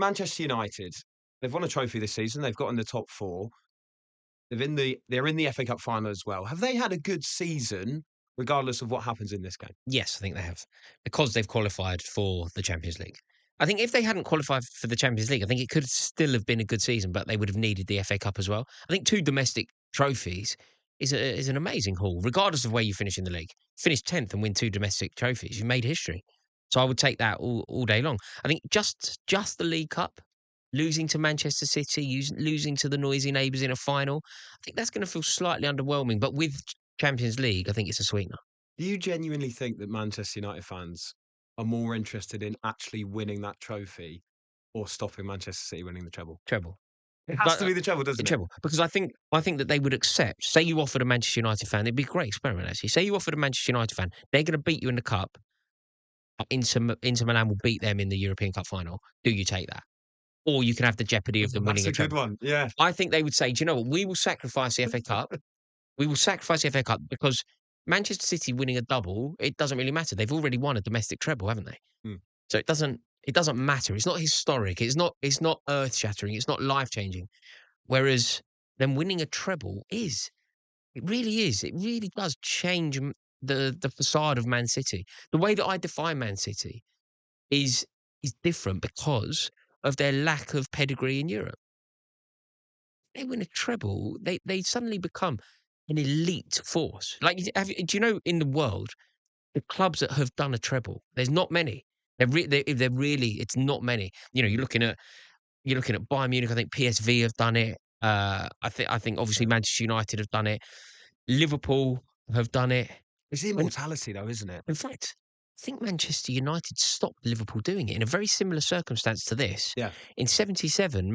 Manchester United, they've won a trophy this season. They've got in the top four. They're in the FA Cup final as well. Have they had a good season, regardless of what happens in this game? Yes, I think they have, because they've qualified for the Champions League. I think if they hadn't qualified for the Champions League, I think it could still have been a good season, but they would have needed the FA Cup as well. I think 2 domestic trophies is an amazing haul, regardless of where you finish in the league. Finish 10th and win 2 domestic trophies, you've made history. So I would take that all day long. I think just the League Cup, losing to Manchester City, losing to the noisy neighbours in a final, I think that's going to feel slightly underwhelming. But with Champions League, I think it's a sweetener. Do you genuinely think that Manchester United fans are more interested in actually winning that trophy or stopping Manchester City winning the treble? Treble. It has to be the treble, doesn't it? Treble, because I think that they would accept. Say you offered a Manchester United fan, it'd be a great experiment actually. Say you offered a Manchester United fan, they're going to beat you in the cup. Inter Milan will beat them in the European Cup final. Do you take that, or you can have the jeopardy of them winning a That's a good treble? one. Yeah. I think they would say, do you know what? We will sacrifice the FA Cup. We will sacrifice the FA Cup because Manchester City winning a double, it doesn't really matter. They've already won a domestic treble, haven't they? Hmm. So it doesn't matter. It's not historic. It's not earth shattering. It's not life changing. Whereas them winning a treble is. It really is. It really does change the facade of Man City. The way that I define Man City is different because of their lack of pedigree in Europe. They win a treble, they suddenly become an elite force. Like, do you know in the world the clubs that have done a treble? There's not many. They're really, it's not many. You know, you're looking at Bayern Munich. I think PSV have done it. I think obviously Manchester United have done it. Liverpool have done it. It's immortality, though, isn't it? In fact, I think Manchester United stopped Liverpool doing it in a very similar circumstance to this. Yeah. In '77,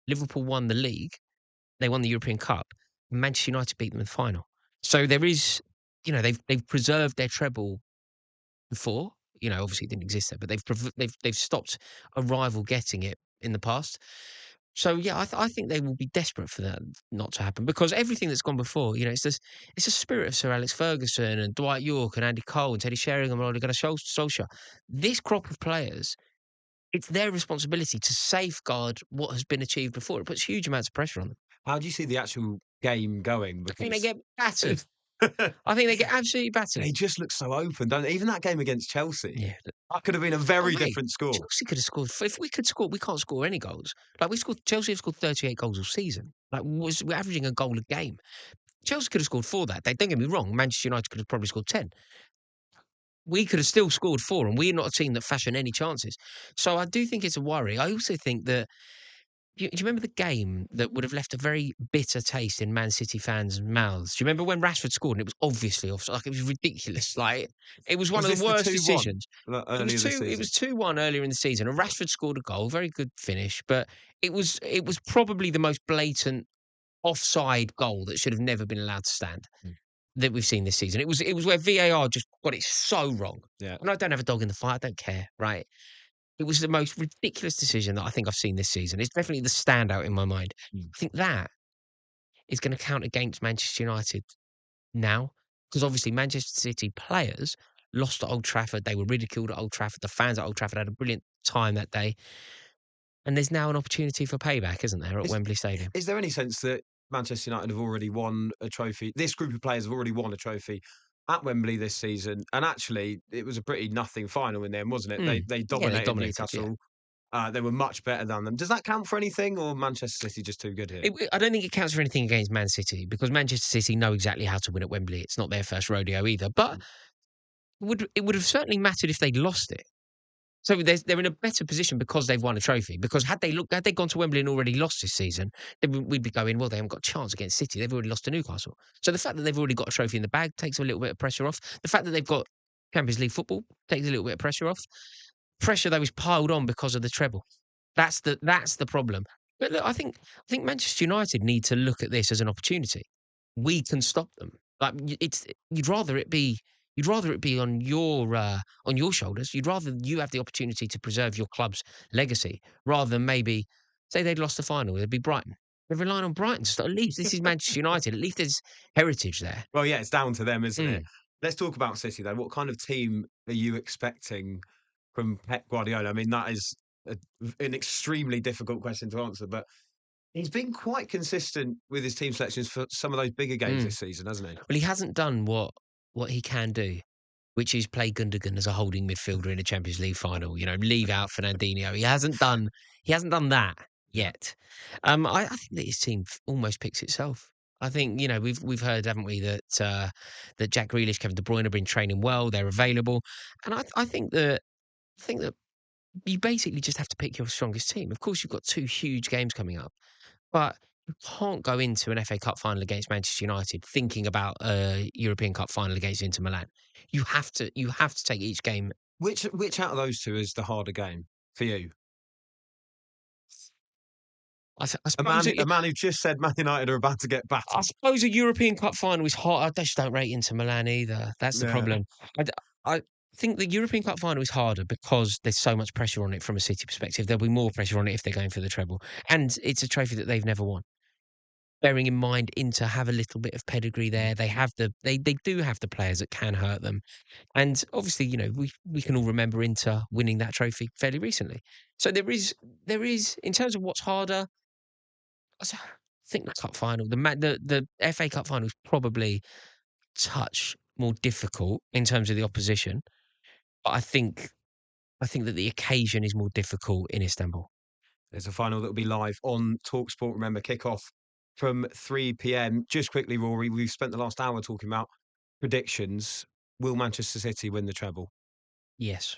Liverpool won the league. They won the European Cup. Manchester United beat them in the final. So there is, they've preserved their treble before. You know, obviously it didn't exist there, but they've stopped a rival getting it in the past. So yeah, I think they will be desperate for that not to happen because everything that's gone before, it's a spirit of Sir Alex Ferguson and Dwight Yorke and Andy Cole and Teddy Sheringham and Ole Gunnar Solskjaer. This crop of players, it's their responsibility to safeguard what has been achieved before. It puts huge amounts of pressure on them. How do you see the actual game going? I think they Because get battered. I think they get absolutely battered. they just look so open, don't they? Even that game against Chelsea, Yeah. that could have been a very mate, different score. Chelsea could have scored. If we could score, we can't score any goals. Like Chelsea have scored 38 goals all season. Like we're averaging a goal a game. Chelsea could have scored 4 that day. Don't get me wrong. Manchester United could have probably scored 10. We could have still scored 4, and we're not a team that fashion any chances. So I do think it's a worry. I also think that. Do you remember the game that would have left a very bitter taste in Man City fans' mouths? Do you remember when Rashford scored and it was obviously offside? Like, it was ridiculous. Like, it was one of the worst decisions. It was 2-1 earlier in the season, and Rashford scored a goal, very good finish, but it was probably the most blatant offside goal that should have never been allowed to stand that we've seen this season. It was where VAR just got it so wrong. Yeah. And I don't have a dog in the fight. I don't care, right? It was the most ridiculous decision that I think I've seen this season. It's definitely the standout in my mind. I think that is going to count against Manchester United now, because obviously Manchester City players lost at Old Trafford. They were ridiculed at Old Trafford. The fans at Old Trafford had a brilliant time that day. And there's now an opportunity for payback, isn't there, at Wembley Stadium? Is there any sense that Manchester United have already won a trophy? This group of players have already won a trophy at Wembley this season, and actually, it was a pretty nothing final in the end, wasn't it? They dominated Newcastle. Yeah. They were much better than them. Does that count for anything, or Manchester City just too good here? I don't think it counts for anything against Man City because Manchester City know exactly how to win at Wembley. It's not their first rodeo either, but it would have certainly mattered if they'd lost it. So they're in a better position because they've won a trophy. Because had they gone to Wembley and already lost this season, then we'd be going, well, they haven't got a chance against City. They've already lost to Newcastle. So the fact that they've already got a trophy in the bag takes a little bit of pressure off. The fact that they've got Champions League football takes a little bit of pressure off. Pressure that was piled on because of the treble. That's the problem. But look, I think Manchester United need to look at this as an opportunity. We can stop them. Like you'd rather it be on your shoulders. You'd rather you have the opportunity to preserve your club's legacy rather than maybe say they'd lost the final. It'd be Brighton. They're relying on Brighton. So at least this is Manchester United. At least there's heritage there. Well, yeah, it's down to them, isn't it? Let's talk about City though. What kind of team are you expecting from Pep Guardiola? I mean, that is an extremely difficult question to answer, but he's been quite consistent with his team selections for some of those bigger games this season, hasn't he? Well, he hasn't done what he can do, which is play Gundogan as a holding midfielder in a Champions League final. You know, leave out Fernandinho. He hasn't done that yet. I think that his team almost picks itself. I think, you know, we've heard, haven't we, that Jack Grealish, Kevin De Bruyne have been training well. They're available, and I think that you basically just have to pick your strongest team. Of course, you've got 2 huge games coming up, but you can't go into an FA Cup final against Manchester United thinking about a European Cup final against Inter Milan. You have to take each game. Which out of those two is the harder game for you? I suppose a man who just said Man United are about to get battered. I suppose a European Cup final is hard. I just don't rate Inter Milan either. That's the problem. I think the European Cup final is harder because there's so much pressure on it from a City perspective. There'll be more pressure on it if they're going for the treble, and it's a trophy that they've never won. Bearing in mind, Inter have a little bit of pedigree there. They have they do have the players that can hurt them, and obviously, you know, we can all remember Inter winning that trophy fairly recently. So there is in terms of what's harder, I think the cup final, the FA Cup final is probably a touch more difficult in terms of the opposition, but I think that the occasion is more difficult in Istanbul. There's a final that will be live on talkSPORT. Remember, kickoff from 3 p.m. Just quickly, Rory, we've spent the last hour talking about predictions. Will Manchester City win the treble? Yes.